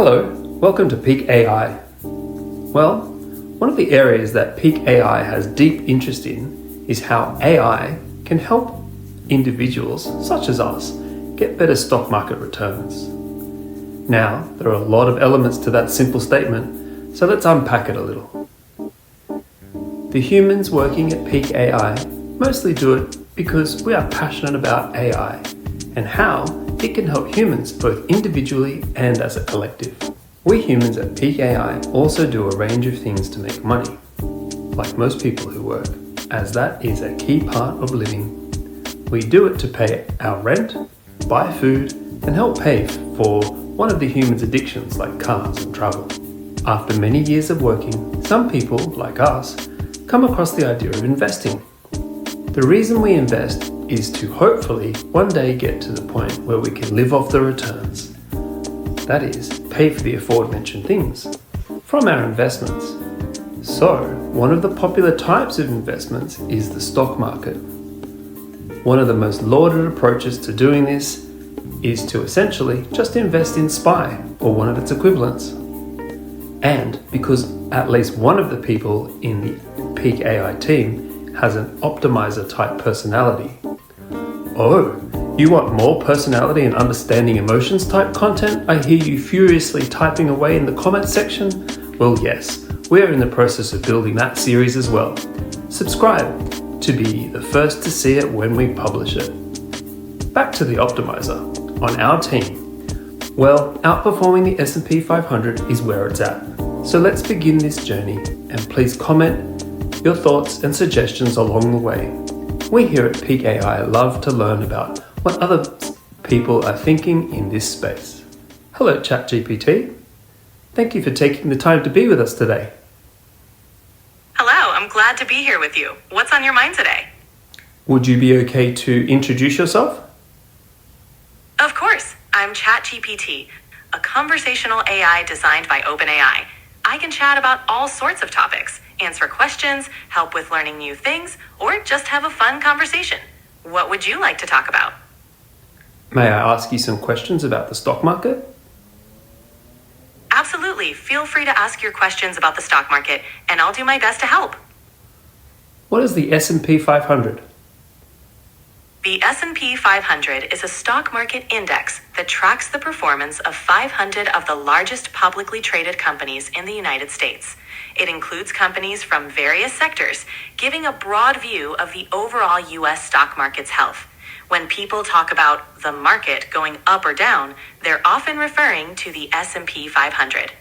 Hello, welcome to Peak AI. Well, one of the areas that Peak AI has deep interest in is how AI can help individuals, such as us, get better stock market returns. Now, there are a lot of elements to that simple statement, so let's unpack it a little. The humans working at Peak AI mostly do it because we are passionate about AI and how it can help humans both individually and as a collective. We humans at Peak AI also do a range of things to make money, like most people who work, as that is a key part of living. We do it to pay our rent, buy food, and help pay for one of the humans' addictions like cars and travel. After many years of working, some people, like us, come across the idea of investing. The reason we invest is to hopefully one day get to the point where we can live off the returns. That is, pay for the aforementioned things from our investments. So, one of the popular types of investments is the stock market. One of the most lauded approaches to doing this is to essentially just invest in SPY or one of its equivalents. And because at least one of the people in the Peak AI team has an optimizer type personality. Oh, you want more personality and understanding emotions type content? I hear you furiously typing away in the comments section. Well, yes, we're in the process of building that series as well. Subscribe to be the first to see it when we publish it. Back to the optimizer on our team. Well, outperforming the S&P 500 is where it's at. So let's begin this journey, and please comment your thoughts and suggestions along the way. We here at Peak AI love to learn about what other people are thinking in this space. Hello, ChatGPT. Thank you for taking the time to be with us today. Hello, I'm glad to be here with you. What's on your mind today? Would you be okay to introduce yourself? Of course, I'm ChatGPT, a conversational AI designed by OpenAI. I can chat about all sorts of topics, answer questions, help with learning new things, or just have a fun conversation. What would you like to talk about? May I ask you some questions about the stock market? Absolutely. Feel free to ask your questions about the stock market, and I'll do my best to help. What is the S&P 500? The S&P 500 is a stock market index that tracks the performance of 500 of the largest publicly traded companies in the United States. It includes companies from various sectors, giving a broad view of the overall U.S. stock market's health. When people talk about the market going up or down, they're often referring to the S&P 500.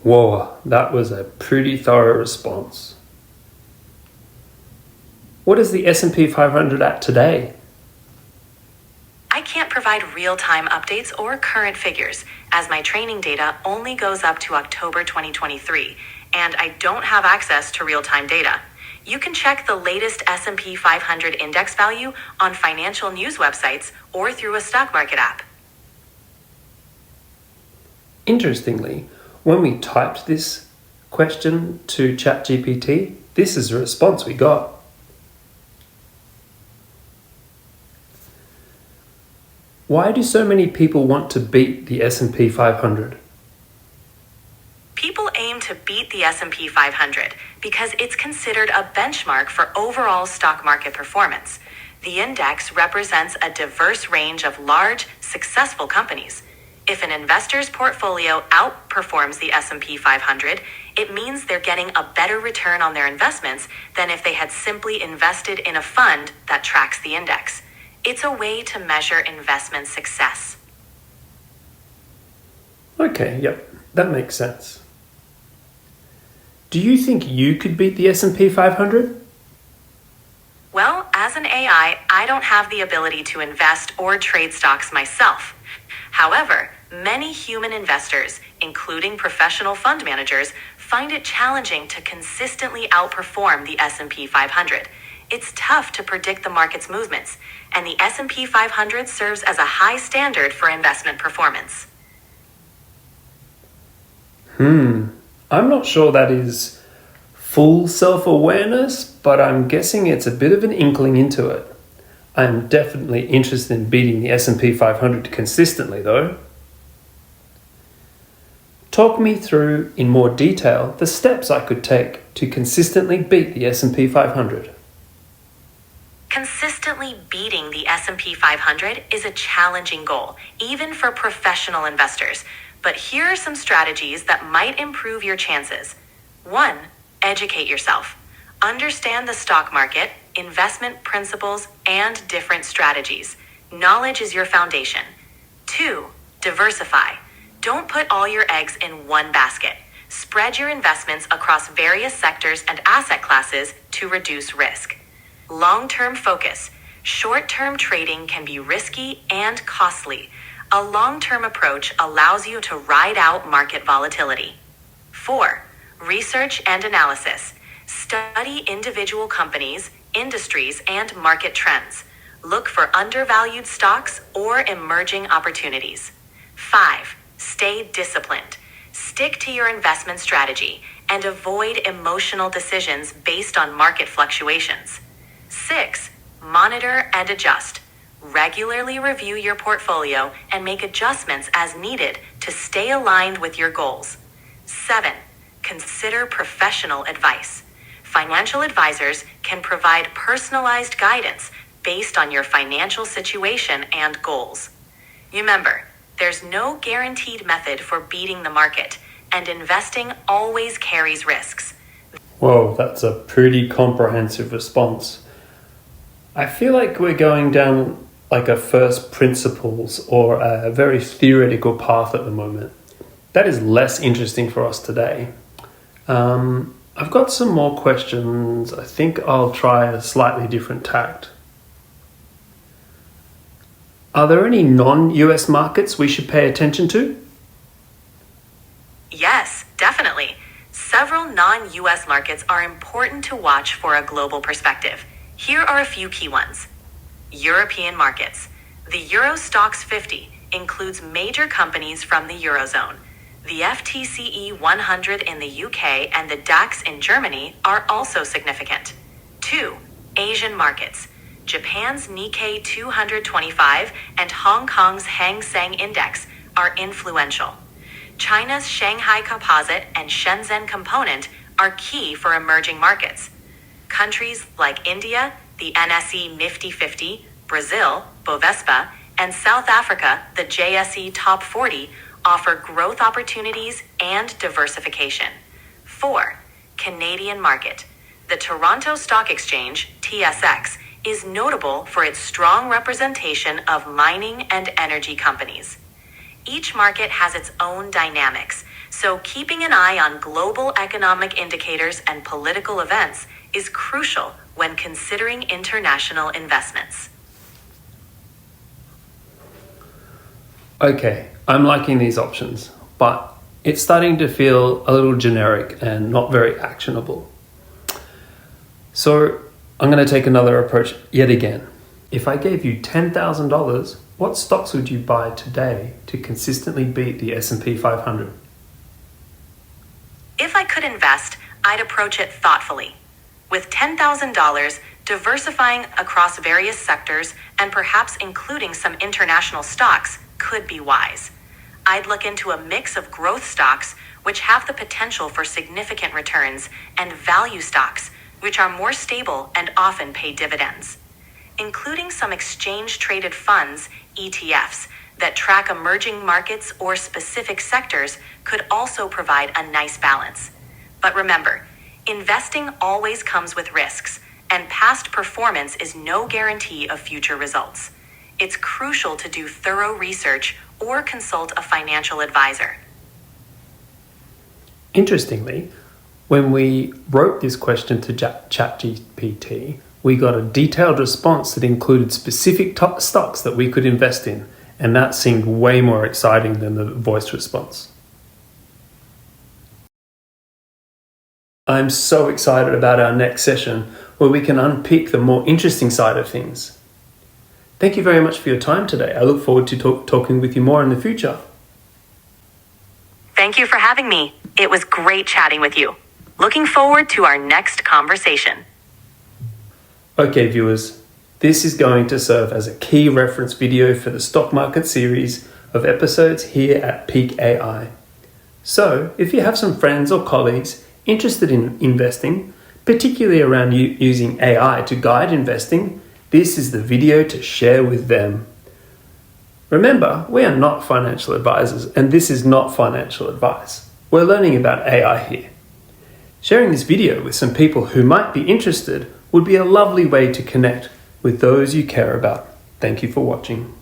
Whoa, that was a pretty thorough response. What is the S&P 500 at today? I can't provide real-time updates or current figures, as my training data only goes up to October 2023, and I don't have access to real-time data. You can check the latest S&P 500 index value on financial news websites or through a stock market app. Interestingly, when we typed this question to ChatGPT, this is the response we got. Why do so many people want to beat the S&P 500? People aim to beat the S&P 500 because it's considered a benchmark for overall stock market performance. The index represents a diverse range of large, successful companies. If an investor's portfolio outperforms the S&P 500, it means they're getting a better return on their investments than if they had simply invested in a fund that tracks the index. It's a way to measure investment success. Okay, yep, that makes sense. Do you think you could beat the S&P 500? Well, as an AI, I don't have the ability to invest or trade stocks myself. However, many human investors, including professional fund managers, find it challenging to consistently outperform the S&P 500. It's tough to predict the market's movements, and the S&P 500 serves as a high standard for investment performance. I'm not sure that is full self-awareness, but I'm guessing it's a bit of an inkling into it. I'm definitely interested in beating the S&P 500 consistently, though. Talk me through in more detail the steps I could take to consistently beat the S&P 500. Consistently beating the S&P 500 is a challenging goal, even for professional investors. But here are some strategies that might improve your chances. 1. Educate yourself. Understand the stock market, investment principles, and different strategies. Knowledge is your foundation. 2. Diversify. Don't put all your eggs in one basket. Spread your investments across various sectors and asset classes to reduce risk. Long-term focus. Short-term trading can be risky and costly. A long-term approach allows you to ride out market volatility. 4. Research and analysis. Study individual companies, industries, and market trends. Look for undervalued stocks or emerging opportunities. 5. Stay disciplined. Stick to your investment strategy and avoid emotional decisions based on market fluctuations. 6. Monitor and adjust. Regularly review your portfolio and make adjustments as needed to stay aligned with your goals. 7. Consider professional advice. Financial advisors can provide personalized guidance based on your financial situation and goals. Remember, there's no guaranteed method for beating the market, and investing always carries risks. Whoa, that's a pretty comprehensive response. I feel like we're going down like a first principles or a very theoretical path at the moment. That is less interesting for us today. I've got some more questions. I think I'll try a slightly different tact. Are there any non-US markets we should pay attention to? Yes, definitely. Several non-US markets are important to watch for a global perspective. Here are a few key ones. European markets. The Euro Stoxx 50 includes major companies from the Eurozone. The FTSE 100 in the UK and the DAX in Germany are also significant. 2. Asian markets. Japan's Nikkei 225 and Hong Kong's Hang Seng Index are influential. China's Shanghai Composite and Shenzhen Component are key for emerging markets. Countries like India, the NSE Nifty 50, Brazil, Bovespa, and South Africa, the JSE Top 40, offer growth opportunities and diversification. 4. Canadian market. The Toronto Stock Exchange, TSX, is notable for its strong representation of mining and energy companies. Each market has its own dynamics, so keeping an eye on global economic indicators and political events is crucial when considering international investments. Okay, I'm liking these options, but it's starting to feel a little generic and not very actionable. So I'm going to take another approach yet again. If I gave you $10,000, what stocks would you buy today to consistently beat the S&P 500? If I could invest, I'd approach it thoughtfully. With $10,000, diversifying across various sectors and perhaps including some international stocks could be wise. I'd look into a mix of growth stocks, which have the potential for significant returns, and value stocks, which are more stable and often pay dividends. Including some exchange-traded funds, ETFs, that track emerging markets or specific sectors could also provide a nice balance. But remember, investing always comes with risks, and past performance is no guarantee of future results. It's crucial to do thorough research or consult a financial advisor. Interestingly, when we wrote this question to ChatGPT, we got a detailed response that included specific top stocks that we could invest in, and that seemed way more exciting than the voice response. I'm so excited about our next session where we can unpick the more interesting side of things. Thank you very much for your time today. I look forward to talking with you more in the future. Thank you for having me. It was great chatting with you. Looking forward to our next conversation. Okay, viewers, this is going to serve as a key reference video for the stock market series of episodes here at Peak AI. So, if you have some friends or colleagues interested in investing, particularly around using AI to guide investing, this is the video to share with them. Remember, we are not financial advisors, and this is not financial advice. We're learning about AI here. Sharing this video with some people who might be interested would be a lovely way to connect with those you care about. Thank you for watching.